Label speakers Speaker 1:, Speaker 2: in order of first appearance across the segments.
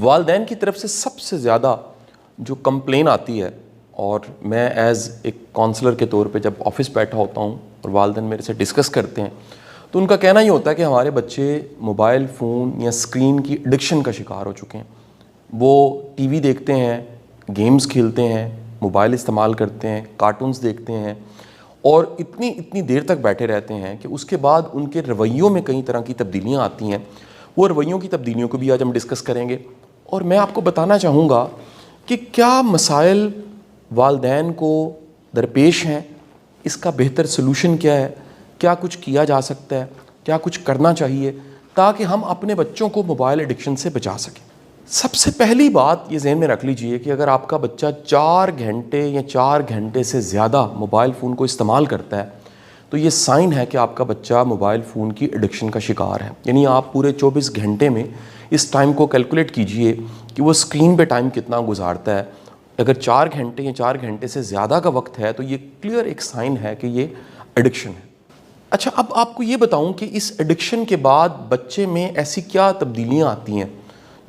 Speaker 1: والدین کی طرف سے سب سے زیادہ جو کمپلین آتی ہے، اور میں ایز ایک کونسلر کے طور پہ جب آفس بیٹھا ہوتا ہوں اور والدین میرے سے ڈسکس کرتے ہیں، تو ان کا کہنا یہ ہوتا ہے کہ ہمارے بچے موبائل فون یا اسکرین کی ایڈکشن کا شکار ہو چکے ہیں. وہ ٹی وی دیکھتے ہیں، گیمز کھیلتے ہیں، موبائل استعمال کرتے ہیں، کارٹونز دیکھتے ہیں، اور اتنی دیر تک بیٹھے رہتے ہیں کہ اس کے بعد ان کے رویوں میں کئی طرح کی تبدیلیاں آتی ہیں. وہ رویوں کی تبدیلیوں کو بھی آج ہم ڈسکس کریں گے، اور میں آپ کو بتانا چاہوں گا کہ کیا مسائل والدین کو درپیش ہیں، اس کا بہتر سلوشن کیا ہے، کیا کچھ کیا جا سکتا ہے، کیا کچھ کرنا چاہیے تاکہ ہم اپنے بچوں کو موبائل ایڈکشن سے بچا سکیں. سب سے پہلی بات یہ ذہن میں رکھ لیجئے کہ اگر آپ کا بچہ 4 گھنٹے یا 4 گھنٹے سے زیادہ موبائل فون کو استعمال کرتا ہے تو یہ سائن ہے کہ آپ کا بچہ موبائل فون کی ایڈکشن کا شکار ہے. یعنی آپ پورے 24 گھنٹے میں اس ٹائم کو کیلکولیٹ کیجئے کہ وہ اسکرین پہ ٹائم کتنا گزارتا ہے. اگر 4 گھنٹے یا 4 گھنٹے سے زیادہ کا وقت ہے تو یہ کلیئر ایک سائن ہے کہ یہ ایڈکشن ہے. اچھا، اب آپ کو یہ بتاؤں کہ اس ایڈکشن کے بعد بچے میں ایسی کیا تبدیلیاں آتی ہیں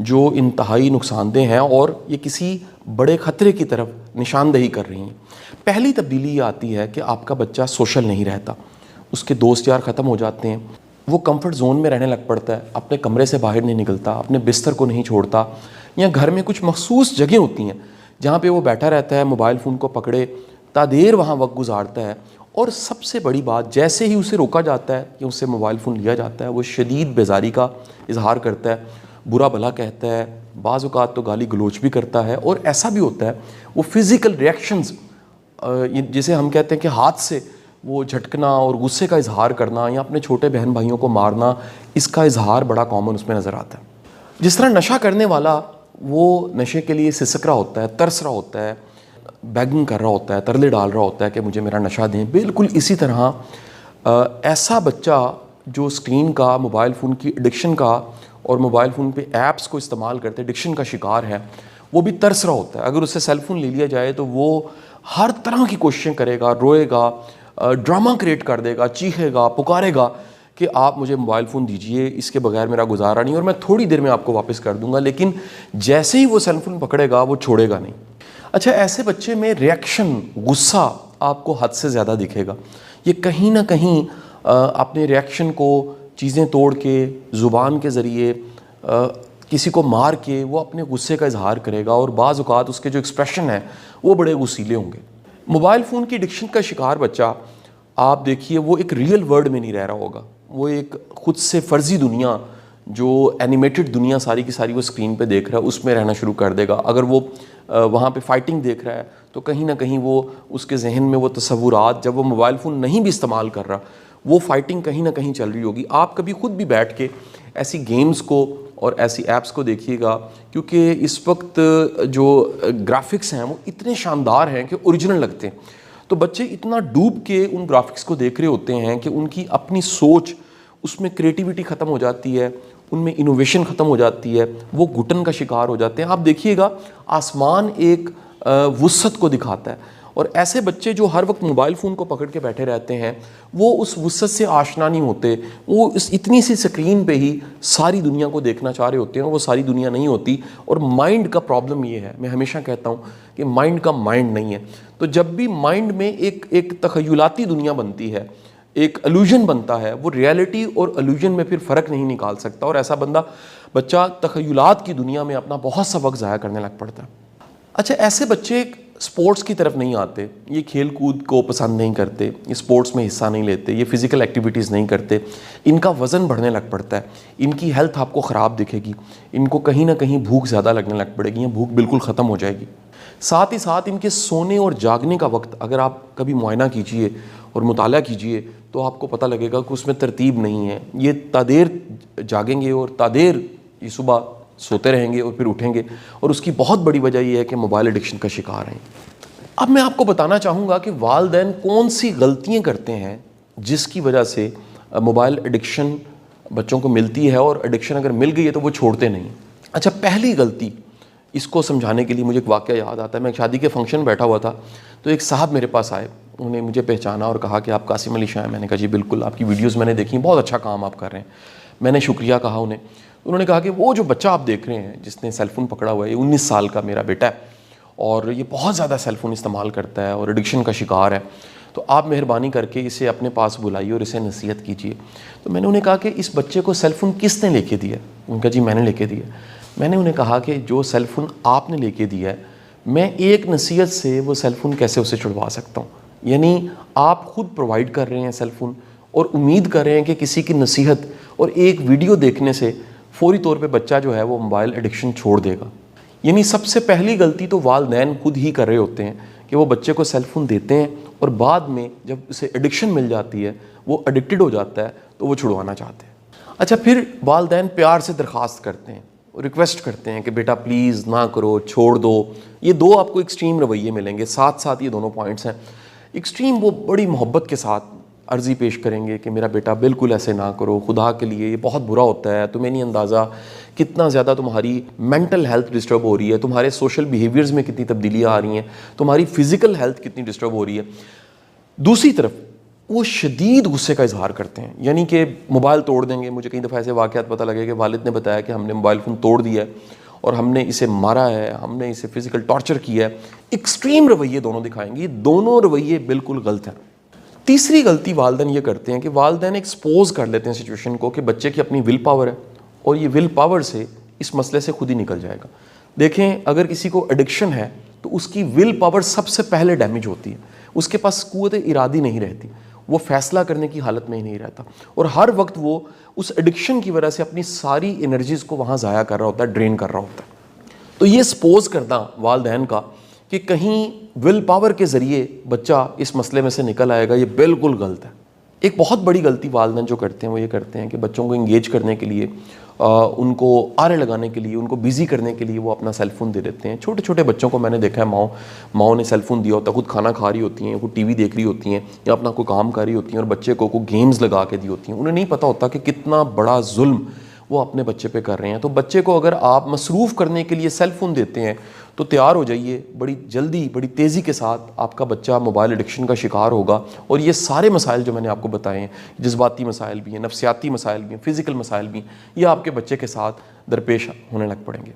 Speaker 1: جو انتہائی نقصان دہ ہیں اور یہ کسی بڑے خطرے کی طرف نشاندہی کر رہی ہیں. پہلی تبدیلی یہ آتی ہے کہ آپ کا بچہ سوشل نہیں رہتا، اس کے دوست یار ختم ہو جاتے ہیں، وہ کمفرٹ زون میں رہنے لگ پڑتا ہے، اپنے کمرے سے باہر نہیں نکلتا، اپنے بستر کو نہیں چھوڑتا، یا گھر میں کچھ مخصوص جگہیں ہوتی ہیں جہاں پہ وہ بیٹھا رہتا ہے، موبائل فون کو پکڑے تا دیر وہاں وقت گزارتا ہے. اور سب سے بڑی بات، جیسے ہی اسے روکا جاتا ہے کہ اس سے موبائل فون لیا جاتا ہے، وہ شدید بیزاری کا اظہار کرتا ہے، برا بھلا کہتا ہے، بعض اوقات تو گالی گلوچ بھی کرتا ہے. اور ایسا بھی ہوتا ہے وہ فزیکل ریئیکشنز جسے ہم کہتے ہیں کہ ہاتھ سے وہ جھٹکنا اور غصے کا اظہار کرنا یا اپنے چھوٹے بہن بھائیوں کو مارنا، اس کا اظہار بڑا کامن اس میں نظر آتا ہے. جس طرح نشہ کرنے والا وہ نشے کے لیے سسک رہا ہوتا ہے، ترس رہا ہوتا ہے، بیگنگ کر رہا ہوتا ہے، ترلے ڈال رہا ہوتا ہے کہ مجھے میرا نشہ دیں، بالکل اسی طرح ایسا بچہ جو اسکرین کا، موبائل فون کی ایڈکشن کا اور موبائل فون پہ ایپس کو استعمال کرتے ایڈکشن کا شکار ہے، وہ بھی ترس رہا ہوتا ہے. اگر اسے سیل فون لے لیا جائے تو وہ ہر طرح کی کوششیں کرے گا، روئے گا، ڈرامہ کریٹ کر دے گا، چیخے گا، پکارے گا کہ آپ مجھے موبائل فون دیجئے، اس کے بغیر میرا گزارا نہیں، اور میں تھوڑی دیر میں آپ کو واپس کر دوں گا. لیکن جیسے ہی وہ سیل فون پکڑے گا وہ چھوڑے گا نہیں. اچھا، ایسے بچے میں ریئیکشن، غصہ آپ کو حد سے زیادہ دکھے گا. یہ کہیں نہ کہیں اپنے ریئیکشن کو چیزیں توڑ کے، زبان کے ذریعے، کسی کو مار کے وہ اپنے غصے کا اظہار کرے گا، اور بعض اوقات اس کے جو ایکسپریشن ہیں وہ بڑے غصیلے ہوں گے. موبائل فون کی ایڈکشن کا شکار بچہ، آپ دیکھیے، وہ ایک ریئل ورلڈ میں نہیں رہ رہا ہوگا. وہ ایک خود سے فرضی دنیا، جو اینیمیٹڈ دنیا ساری کی ساری وہ اسکرین پہ دیکھ رہا ہے، اس میں رہنا شروع کر دے گا. اگر وہ وہاں پہ فائٹنگ دیکھ رہا ہے تو کہیں نہ کہیں وہ اس کے ذہن میں وہ تصورات، جب وہ موبائل فون نہیں بھی استعمال کر رہا، وہ فائٹنگ کہیں نہ کہیں چل رہی ہوگی. آپ کبھی خود بھی بیٹھ کے ایسی گیمز کو اور ایسی ایپس کو دیکھیے گا، کیونکہ اس وقت جو گرافکس ہیں وہ اتنے شاندار ہیں کہ اوریجنل لگتے ہیں. تو بچے اتنا ڈوب کے ان گرافکس کو دیکھ رہے ہوتے ہیں کہ ان کی اپنی سوچ، اس میں کریٹیوٹی ختم ہو جاتی ہے، ان میں انوویشن ختم ہو جاتی ہے، وہ گھٹن کا شکار ہو جاتے ہیں. آپ دیکھیے گا، آسمان ایک وسعت کو دکھاتا ہے، اور ایسے بچے جو ہر وقت موبائل فون کو پکڑ کے بیٹھے رہتے ہیں وہ اس وسعت سے آشنا نہیں ہوتے. وہ اس اتنی سی سکرین پہ ہی ساری دنیا کو دیکھنا چاہ رہے ہوتے ہیں، وہ ساری دنیا نہیں ہوتی. اور مائنڈ کا پرابلم یہ ہے، میں ہمیشہ کہتا ہوں کہ مائنڈ کا مائنڈ نہیں ہے. تو جب بھی مائنڈ میں ایک تخیلاتی دنیا بنتی ہے، ایک الوژن بنتا ہے، وہ ریالٹی اور الوژن میں پھر فرق نہیں نکال سکتا، اور ایسا بچہ تخیلات کی دنیا میں اپنا بہت سا وقت ضائع کرنے لگ پڑتا ہے. اچھا، ایسے بچے سپورٹس کی طرف نہیں آتے، یہ کھیل کود کو پسند نہیں کرتے، یہ سپورٹس میں حصہ نہیں لیتے، یہ فزیکل ایکٹیویٹیز نہیں کرتے، ان کا وزن بڑھنے لگ پڑتا ہے، ان کی ہیلتھ آپ کو خراب دکھے گی، ان کو کہیں نہ کہیں بھوک زیادہ لگنے لگ پڑے گی، یا بھوک بالکل ختم ہو جائے گی. ساتھ ہی ساتھ ان کے سونے اور جاگنے کا وقت اگر آپ کبھی معائنہ کیجئے اور مطالعہ کیجئے تو آپ کو پتہ لگے گا کہ اس میں ترتیب نہیں ہے. یہ تادیر جاگیں گے اور تادیر یہ صبح سوتے رہیں گے اور پھر اٹھیں گے، اور اس کی بہت بڑی وجہ یہ ہے کہ موبائل ایڈکشن کا شکار ہیں. اب میں آپ کو بتانا چاہوں گا کہ والدین کون سی غلطیاں کرتے ہیں جس کی وجہ سے موبائل ایڈکشن بچوں کو ملتی ہے، اور ایڈکشن اگر مل گئی ہے تو وہ چھوڑتے نہیں. اچھا، پہلی غلطی، اس کو سمجھانے کے لیے مجھے ایک واقعہ یاد آتا ہے. میں ایک شادی کے فنکشن بیٹھا ہوا تھا تو ایک صاحب میرے پاس آئے، انہوں نے مجھے پہچانا اور کہا کہ آپ قاسم علی شاہ ہیں. میں نے کہا جی بالکل، آپ کی ویڈیوز میں نے دیکھی، بہت اچھا کام آپ کر رہے ہیں. میں نے شکریہ کہا انہیں. انہوں نے کہا کہ وہ جو بچہ آپ دیکھ رہے ہیں جس نے سیل فون پکڑا ہوا ہے، یہ 19 سال کا میرا بیٹا ہے اور یہ بہت زیادہ سیل فون استعمال کرتا ہے اور ایڈکشن کا شکار ہے، تو آپ مہربانی کر کے اسے اپنے پاس بلائیے اور اسے نصیحت کیجیے۔ تو میں نے انہیں کہا کہ اس بچے کو سیل فون کس نے لے کے دیا؟ ان کا جی میں نے لے کے دیا۔ میں نے انہیں کہا کہ جو سیل فون آپ نے لے کے دیا ہے، میں ایک نصیحت سے وہ سیل فون کیسے اسے چھڑوا سکتا ہوں؟ یعنی آپ خود پرووائڈ کر رہے ہیں سیل فون اور امید کر رہے ہیں کہ کسی کی نصیحت اور ایک ویڈیو دیکھنے سے فوری طور پہ بچہ جو ہے وہ موبائل ایڈکشن چھوڑ دے گا۔ یعنی سب سے پہلی غلطی تو والدین خود ہی کر رہے ہوتے ہیں کہ وہ بچے کو سیل فون دیتے ہیں اور بعد میں جب اسے ایڈکشن مل جاتی ہے، وہ ایڈکٹڈ ہو جاتا ہے تو وہ چھڑوانا چاہتے ہیں۔ اچھا، پھر والدین پیار سے درخواست کرتے ہیں، ریکویسٹ کرتے ہیں کہ بیٹا پلیز نہ کرو، چھوڑ دو۔ یہ دو آپ کو ایکسٹریم رویے ملیں گے، ساتھ ساتھ یہ دونوں پوائنٹس ہیں۔ ایکسٹریم وہ بڑی محبت کے ساتھ عرضی پیش کریں گے کہ میرا بیٹا بالکل ایسے نہ کرو، خدا کے لیے یہ بہت برا ہوتا ہے، تمہیں نہیں اندازہ کتنا زیادہ تمہاری مینٹل ہیلتھ ڈسٹرب ہو رہی ہے، تمہارے سوشل بیہیویئرز میں کتنی تبدیلیاں آ رہی ہیں، تمہاری فزیکل ہیلتھ کتنی ڈسٹرب ہو رہی ہے۔ دوسری طرف وہ شدید غصے کا اظہار کرتے ہیں، یعنی کہ موبائل توڑ دیں گے۔ مجھے کئی دفعہ ایسے واقعات پتہ لگے کہ والد نے بتایا کہ ہم نے موبائل فون توڑ دیا ہے اور ہم نے اسے مارا ہے، ہم نے اسے فزیکل ٹارچر کیا ہے۔ ایکسٹریم رویے دونوں دکھائیں گے، یہ دونوں رویے بالکل غلط ہیں۔ تیسری غلطی والدین یہ کرتے ہیں کہ والدین ایکسپوز کر لیتے ہیں سچویشن کو کہ بچے کی اپنی ول پاور ہے اور یہ ول پاور سے اس مسئلے سے خود ہی نکل جائے گا۔ دیکھیں، اگر کسی کو ایڈکشن ہے تو اس کی ول پاور سب سے پہلے ڈیمیج ہوتی ہے، اس کے پاس قوت ارادی نہیں رہتی، وہ فیصلہ کرنے کی حالت میں ہی نہیں رہتا اور ہر وقت وہ اس ایڈکشن کی وجہ سے اپنی ساری انرجیز کو وہاں ضائع کر رہا ہوتا ہے، ڈرین کر رہا ہوتا ہے۔ تو یہ سپوز کرنا والدین کا کہ کہیں ول پاور کے ذریعے بچہ اس مسئلے میں سے نکل آئے گا، یہ بالکل غلط ہے۔ ایک بہت بڑی غلطی والدین جو کرتے ہیں وہ یہ کرتے ہیں کہ بچوں کو انگیج کرنے کے لیے، ان کو آرے لگانے کے لیے، ان کو بیزی کرنے کے لیے وہ اپنا سیل فون دے دیتے ہیں۔ چھوٹے چھوٹے بچوں کو میں نے دیکھا ہے، ماؤں نے سیل فون دیا ہوتا ہے، خود کھانا کھا رہی ہوتی ہیں، خود ٹی وی دیکھ رہی ہوتی ہیں یا اپنا کوئی کام کر رہی ہوتی ہیں اور بچے کو کوئی گیمز لگا کے دی ہوتی ہیں۔ انہیں نہیں پتہ ہوتا کہ کتنا بڑا ظلم وہ اپنے بچے پہ کر رہے ہیں۔ تو بچے کو اگر آپ مصروف کرنے کے لیے سیل فون دیتے ہیں تو تیار ہو جائیے، بڑی جلدی بڑی تیزی کے ساتھ آپ کا بچہ موبائل ایڈکشن کا شکار ہوگا اور یہ سارے مسائل جو میں نے آپ کو بتائے ہیں، جذباتی مسائل بھی ہیں، نفسیاتی مسائل بھی ہیں، فزیکل مسائل بھی ہیں، یہ آپ کے بچے کے ساتھ درپیش ہونے لگ پڑیں گے۔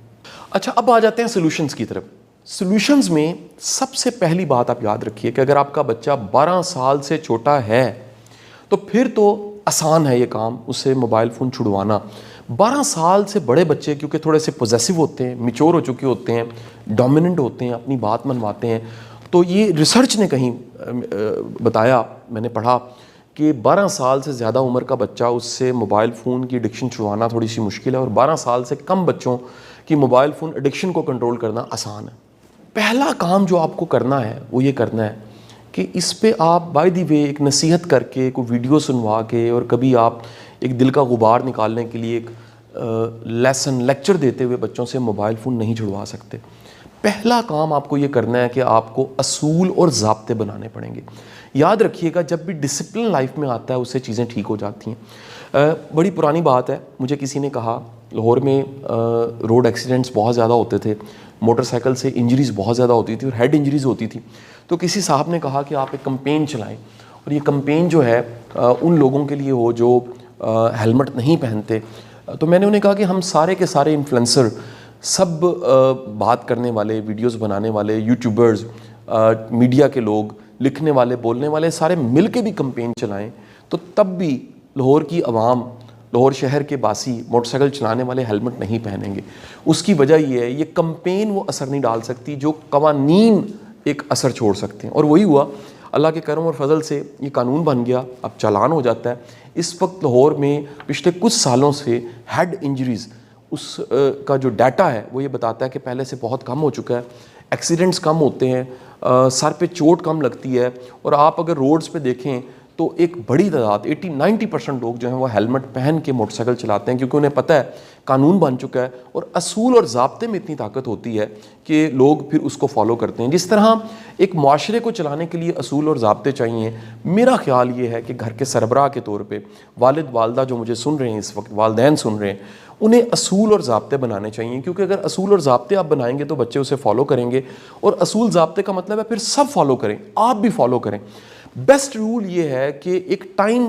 Speaker 1: اچھا، اب آ جاتے ہیں سولوشنز کی طرف۔ سولوشنز میں سب سے پہلی بات آپ یاد رکھیے کہ اگر آپ کا بچہ 12 سال سے چھوٹا ہے تو پھر تو آسان ہے یہ کام، اسے موبائل فون چھڑوانا۔ 12 سال سے بڑے بچے کیونکہ تھوڑے سے پوزیسو ہوتے ہیں، میچور ہو چکے ہوتے ہیں، ڈومیننٹ ہوتے ہیں، اپنی بات منواتے ہیں، تو یہ ریسرچ نے کہیں بتایا، میں نے پڑھا کہ 12 سال سے زیادہ عمر کا بچہ، اس سے موبائل فون کی ایڈکشن چھڑوانا تھوڑی سی مشکل ہے اور 12 سال سے کم بچوں کی موبائل فون ایڈکشن کو کنٹرول کرنا آسان ہے۔ پہلا کام جو آپ کو کرنا ہے وہ یہ کرنا ہے کہ اس پہ آپ بائی دی وے ایک نصیحت کر کے، کوئی ویڈیو سنوا کے، اور کبھی آپ ایک دل کا غبار نکالنے کے لیے ایک لیکچر دیتے ہوئے بچوں سے موبائل فون نہیں چھڑوا سکتے۔ پہلا کام آپ کو یہ کرنا ہے کہ آپ کو اصول اور ضابطے بنانے پڑیں گے۔ یاد رکھیے گا، جب بھی ڈسپلن لائف میں آتا ہے اس سے چیزیں ٹھیک ہو جاتی ہیں۔ بڑی پرانی بات ہے، مجھے کسی نے کہا لاہور میں روڈ ایکسیڈنٹس بہت زیادہ ہوتے تھے، موٹر سائیکل سے انجریز بہت زیادہ ہوتی تھی اور ہیڈ انجریز ہوتی تھی، تو کسی صاحب نے کہا کہ آپ ایک کمپین چلائیں اور یہ کمپین جو ہے ان لوگوں کے لیے ہو جو ہیلمٹ نہیں پہنتے۔ تو میں نے انہیں کہا کہ ہم سارے کے سارے انفلوئنسر، سب بات کرنے والے، ویڈیوز بنانے والے، یوٹیوبرز، میڈیا کے لوگ، لکھنے والے، بولنے والے، سارے مل کے بھی کمپین چلائیں تو تب بھی لاہور کی عوام، لاہور شہر کے باسی موٹر سائیکل چلانے والے ہیلمٹ نہیں پہنیں گے۔ اس کی وجہ یہ ہے، یہ کمپین وہ اثر نہیں ڈال سکتی جو قوانین ایک اثر چھوڑ سکتے ہیں، اور وہی ہوا۔ اللہ کے کرم اور فضل سے یہ قانون بن گیا، اب چالان ہو جاتا ہے۔ اس وقت لاہور میں پچھلے کچھ سالوں سے ہیڈ انجریز، اس کا جو ڈیٹا ہے وہ یہ بتاتا ہے کہ پہلے سے بہت کم ہو چکا ہے، ایکسیڈنٹس کم ہوتے ہیں، سر پہ چوٹ کم لگتی ہے، اور آپ اگر روڈز پہ دیکھیں تو ایک بڑی تعداد 80-90% لوگ جو ہیں وہ ہیلمٹ پہن کے موٹر سائیکل چلاتے ہیں، کیونکہ انہیں پتہ ہے قانون بن چکا ہے، اور اصول اور ضابطے میں اتنی طاقت ہوتی ہے کہ لوگ پھر اس کو فالو کرتے ہیں۔ جس طرح ایک معاشرے کو چلانے کے لیے اصول اور ضابطے چاہیے، میرا خیال یہ ہے کہ گھر کے سربراہ کے طور پہ والد والدہ جو مجھے سن رہے ہیں اس وقت، والدین سن رہے ہیں، انہیں اصول اور ضابطے بنانے چاہیے، کیونکہ اگر اصول اور ضابطے آپ بنائیں گے تو بچے اسے فالو کریں گے، اور اصول ضابطے کا مطلب ہے پھر سب فالو کریں، آپ بھی فالو کریں۔ بیسٹ رول یہ ہے کہ ایک ٹائم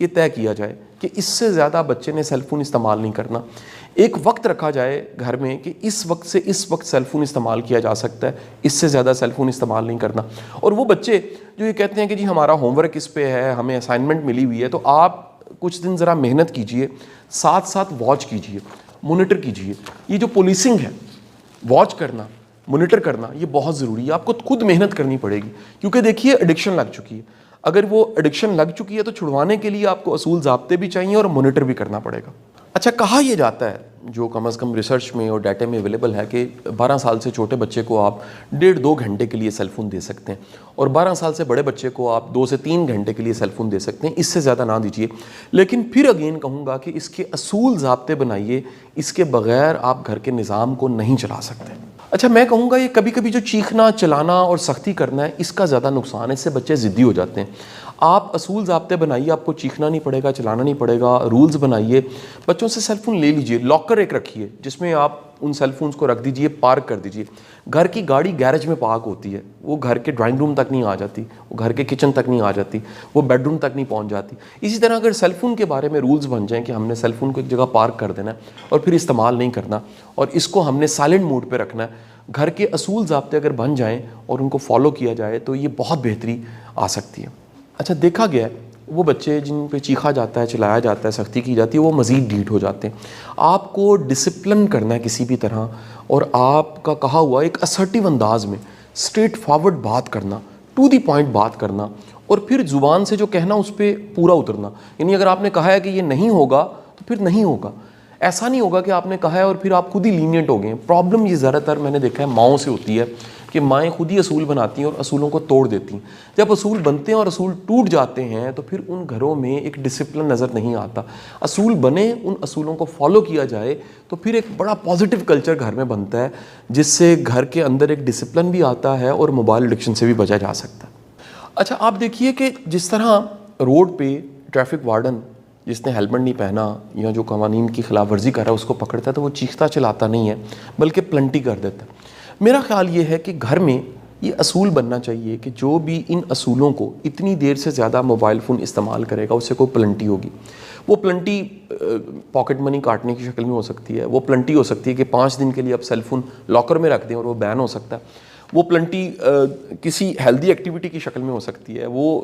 Speaker 1: یہ طے کیا جائے کہ اس سے زیادہ بچے نے سیل فون استعمال نہیں کرنا. ایک وقت رکھا جائے گھر میں کہ اس وقت سے اس وقت سیل فون استعمال کیا جا سکتا ہے, اس سے زیادہ سیل فون استعمال نہیں کرنا. اور وہ بچے جو یہ کہتے ہیں کہ جی ہمارا ہوم ورک اس پہ ہے, ہمیں اسائنمنٹ ملی ہوئی ہے, تو آپ کچھ دن ذرا محنت کیجئے, ساتھ ساتھ واچ کیجئے, مونیٹر کیجئے. یہ جو پولیسنگ ہے, واچ کرنا, مونیٹر کرنا, یہ بہت ضروری ہے. آپ کو خود محنت کرنی پڑے گی, کیونکہ دیکھیے ایڈکشن لگ چکی ہے. اگر وہ ایڈکشن لگ چکی ہے تو چھڑوانے کے لیے آپ کو اصول ضابطے بھی چاہیے اور مونیٹر بھی کرنا پڑے گا. اچھا, کہا یہ جاتا ہے, جو کم از کم ریسرچ میں اور ڈیٹا میں اویلیبل ہے, کہ 12 سال سے چھوٹے بچے کو آپ 1.5-2 گھنٹے کے لیے سیل فون دے سکتے ہیں, اور 12 سال سے بڑے بچے کو آپ 2 سے 3 گھنٹے کے لیے سیل فون دے سکتے ہیں, اس سے زیادہ نہ دیجیے. لیکن پھر اگین کہوں گا کہ اس کے اصول ضابطے بنائیے, اس کے بغیر آپ گھر کے نظام کو نہیں چلا سکتے. اچھا, میں کہوں گا یہ کبھی کبھی جو چیخنا, چلانا اور سختی کرنا ہے, اس کا زیادہ نقصان ہے, اس سے بچے ضدی ہو جاتے ہیں. آپ اصول ضابطے بنائیے, آپ کو چیخنا نہیں پڑے گا, چلانا نہیں پڑے گا. رولز بنائیے, بچوں سے سیل فون لے لیجئے, لاکر ایک رکھیے جس میں آپ ان سیل فونز کو رکھ دیجئے, پارک کر دیجئے. گھر کی گاڑی گیرج میں پارک ہوتی ہے, وہ گھر کے ڈرائنگ روم تک نہیں آ جاتی, وہ گھر کے کچن تک نہیں آ جاتی, وہ بیڈ روم تک نہیں پہنچ جاتی. اسی طرح اگر سیل فون کے بارے میں رولز بن جائیں کہ ہم نے سیل فون کو ایک جگہ پارک کر دینا ہے اور پھر استعمال نہیں کرنا, اور اس کو ہم نے سائلنٹ موڈ پہ رکھنا ہے, گھر کے اصول ضابطے اگر بن جائیں اور ان کو فالو کیا جائے تو یہ بہت بہتری آ سکتی ہے. اچھا, دیکھا گیا ہے وہ بچے جن پہ چیخا جاتا ہے, چلایا جاتا ہے, سختی کی جاتی ہے, وہ مزید ڈھیٹ ہو جاتے ہیں. آپ کو ڈسپلن کرنا ہے کسی بھی طرح, اور آپ کا کہا ہوا ایک اسرٹیو انداز میں اسٹریٹ فارورڈ بات کرنا, ٹو دی پوائنٹ بات کرنا, اور پھر زبان سے جو کہنا اس پہ پورا اترنا. یعنی اگر آپ نے کہا ہے کہ یہ نہیں ہوگا تو پھر نہیں ہوگا. ایسا نہیں ہوگا کہ آپ نے کہا ہے اور پھر آپ خود ہی لینینٹ ہو گئے. پرابلم یہ زیادہ تر میں نے دیکھا ہے ماؤں سے ہوتی ہے, کہ مائیں خود ہی اصول بناتی ہیں اور اصولوں کو توڑ دیتی ہیں. جب اصول بنتے ہیں اور اصول ٹوٹ جاتے ہیں تو پھر ان گھروں میں ایک ڈسپلن نظر نہیں آتا. اصول بنے, ان اصولوں کو فالو کیا جائے تو پھر ایک بڑا پازیٹیو کلچر گھر میں بنتا ہے, جس سے گھر کے اندر ایک ڈسپلن بھی آتا ہے اور موبائل ایڈکشن سے بھی بچا جا سکتا ہے. اچھا, آپ دیکھیے کہ جس طرح روڈ پہ ٹریفک وارڈن جس نے ہیلمٹ نہیں پہنا یا جو قوانین کی خلاف ورزی کر رہا ہے اس کو پکڑتا ہے تو وہ چیختا چلاتا نہیں ہے بلکہ پلنٹی کر دیتا ہے. میرا خیال یہ ہے کہ گھر میں یہ اصول بننا چاہیے کہ جو بھی ان اصولوں کو اتنی دیر سے زیادہ موبائل فون استعمال کرے گا اس سے کوئی پلنٹی ہوگی. وہ پلنٹی پاکٹ منی کاٹنے کی شکل میں ہو سکتی ہے, وہ پلنٹی ہو سکتی ہے کہ 5 دن کے لیے آپ سیل فون لاکر میں رکھ دیں اور وہ بین ہو سکتا ہے. وہ پلنٹی کسی ہیلدی ایکٹیویٹی کی شکل میں ہو سکتی ہے. وہ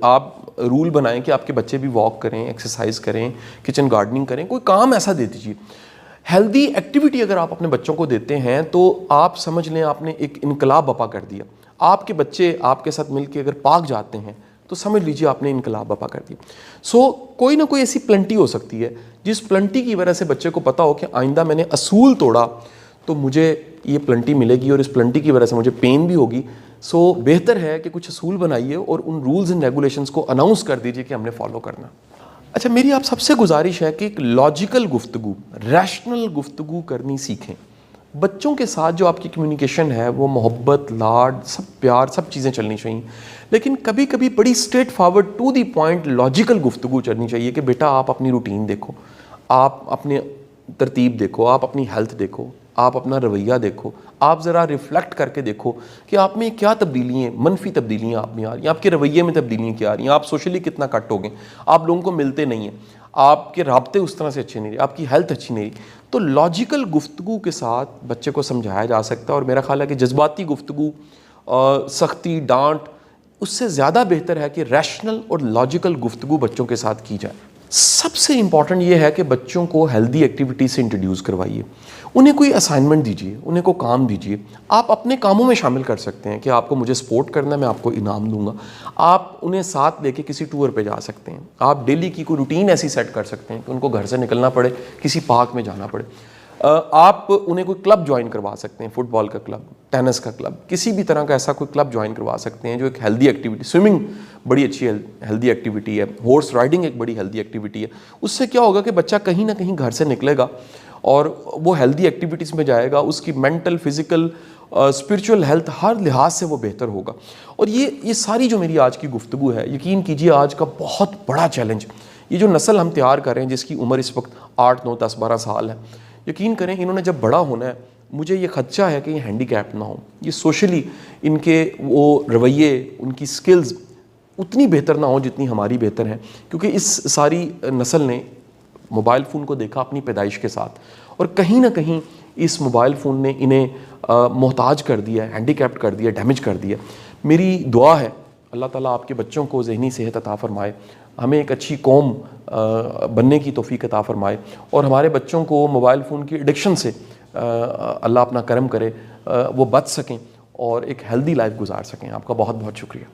Speaker 1: آپ رول بنائیں کہ آپ کے بچے بھی واک کریں, ایکسرسائز کریں, کچن گارڈننگ کریں, کوئی کام ایسا دے دیجیے. ہیلدی ایکٹیویٹی اگر آپ اپنے بچوں کو دیتے ہیں تو آپ سمجھ لیں آپ نے ایک انقلاب برپا کر دیا. آپ کے بچے آپ کے ساتھ مل کے اگر پارک جاتے ہیں تو سمجھ لیجیے آپ نے انقلاب برپا کر دیا. کوئی نہ کوئی ایسی پلنٹی ہو سکتی ہے جس پلنٹی کی وجہ سے بچے کو پتا ہو کہ آئندہ میں نے اصول توڑا تو مجھے یہ پلنٹی ملے گی اور اس پلنٹی کی وجہ سے مجھے پین بھی ہوگی. بہتر ہے کہ کچھ اصول بنائیے اور ان رولز اینڈ ریگولیشنز کو اناؤنس کر دیجیے کہ ہم نے فالو کرنا. اچھا, میری آپ سب سے گزارش ہے کہ ایک لاجیکل گفتگو, ریشنل گفتگو کرنی سیکھیں. بچوں کے ساتھ جو آپ کی کمیونیکیشن ہے وہ محبت, لاڈ, سب پیار, سب چیزیں چلنی چاہیے, لیکن کبھی کبھی بڑی straight forward to the point logical گفتگو چلنی چاہیے کہ بیٹا آپ اپنی روٹین دیکھو, آپ اپنے ترتیب دیکھو, آپ اپنی ہیلتھ دیکھو, آپ اپنا رویہ دیکھو, آپ ذرا ریفلیکٹ کر کے دیکھو کہ آپ میں کیا تبدیلیاں, منفی تبدیلیاں آپ میں آ رہی ہیں, آپ کے رویے میں تبدیلیاں کیا آ رہی ہیں, آپ سوشلی کتنا کٹ ہو گئے, آپ لوگوں کو ملتے نہیں ہیں, آپ کے رابطے اس طرح سے اچھے نہیں رہے, آپ کی ہیلتھ اچھی نہیں رہی. تو لاجیکل گفتگو کے ساتھ بچے کو سمجھایا جا سکتا ہے, اور میرا خیال ہے کہ جذباتی گفتگو, سختی, ڈانٹ, اس سے زیادہ بہتر ہے کہ ریشنل اور لاجیکل گفتگو بچوں کے ساتھ کی جائے. سب سے امپورٹنٹ یہ ہے کہ بچوں کو ہیلدی ایکٹیویٹی سے انٹروڈیوس کروائیے. انہیں کوئی اسائنمنٹ دیجیے, انہیں کو کام دیجیے. آپ اپنے کاموں میں شامل کر سکتے ہیں کہ آپ کو مجھے سپورٹ کرنا ہے, میں آپ کو انعام دوں گا. آپ انہیں ساتھ لے کے کسی ٹور پہ جا سکتے ہیں. آپ ڈیلی کی کوئی روٹین ایسی سیٹ کر سکتے ہیں کہ ان کو گھر سے نکلنا پڑے, کسی پارک میں جانا پڑے. آپ انہیں کوئی کلب جوائن کروا سکتے ہیں, فٹ بال کا کلب, ٹینس کا کلب, کسی بھی طرح کا ایسا کوئی کلب جوائن کروا سکتے ہیں جو ایک ہیلدی ایکٹیویٹی. سوئمنگ بڑی اچھی ہیلدی ایکٹیویٹی ہے, ہارس رائڈنگ ایک بڑی ہیلدی ایکٹیویٹی ہے. اس سے کیا ہوگا کہ بچہ کہیں نہ کہیں گھر سے نکلے گا اور وہ ہیلدی ایکٹیویٹیز میں جائے گا, اس کی مینٹل, فزیکل, اسپرچول ہیلتھ ہر لحاظ سے وہ بہتر ہوگا. اور یہ ساری جو میری آج کی گفتگو ہے, یقین کیجیے آج کا بہت بڑا چیلنج, یہ جو نسل ہم تیار کر رہے ہیں جس کی عمر اس وقت 8, 9, 10, 12 سال ہے, یقین کریں انہوں نے جب بڑا ہونا ہے, مجھے یہ خدشہ ہے کہ یہ ہینڈی کیپ نہ ہو. یہ سوشلی ان کے وہ رویے, ان کی سکلز اتنی بہتر نہ ہو جتنی ہماری بہتر ہیں، کیونکہ اس ساری نسل نے موبائل فون کو دیکھا اپنی پیدائش کے ساتھ، اور کہیں نہ کہیں اس موبائل فون نے انہیں محتاج کر دیا، ہینڈی کیپڈ کر دیا، ڈیمیج کر دیا۔ میری دعا ہے اللہ تعالیٰ آپ کے بچوں کو ذہنی صحت عطا فرمائے، ہمیں ایک اچھی قوم بننے کی توفیق عطا فرمائے، اور ہمارے بچوں کو موبائل فون کی ایڈکشن سے اللہ اپنا کرم کرے، وہ بچ سکیں اور ایک ہیلدی لائف گزار سکیں۔ آپ کا بہت بہت شکریہ۔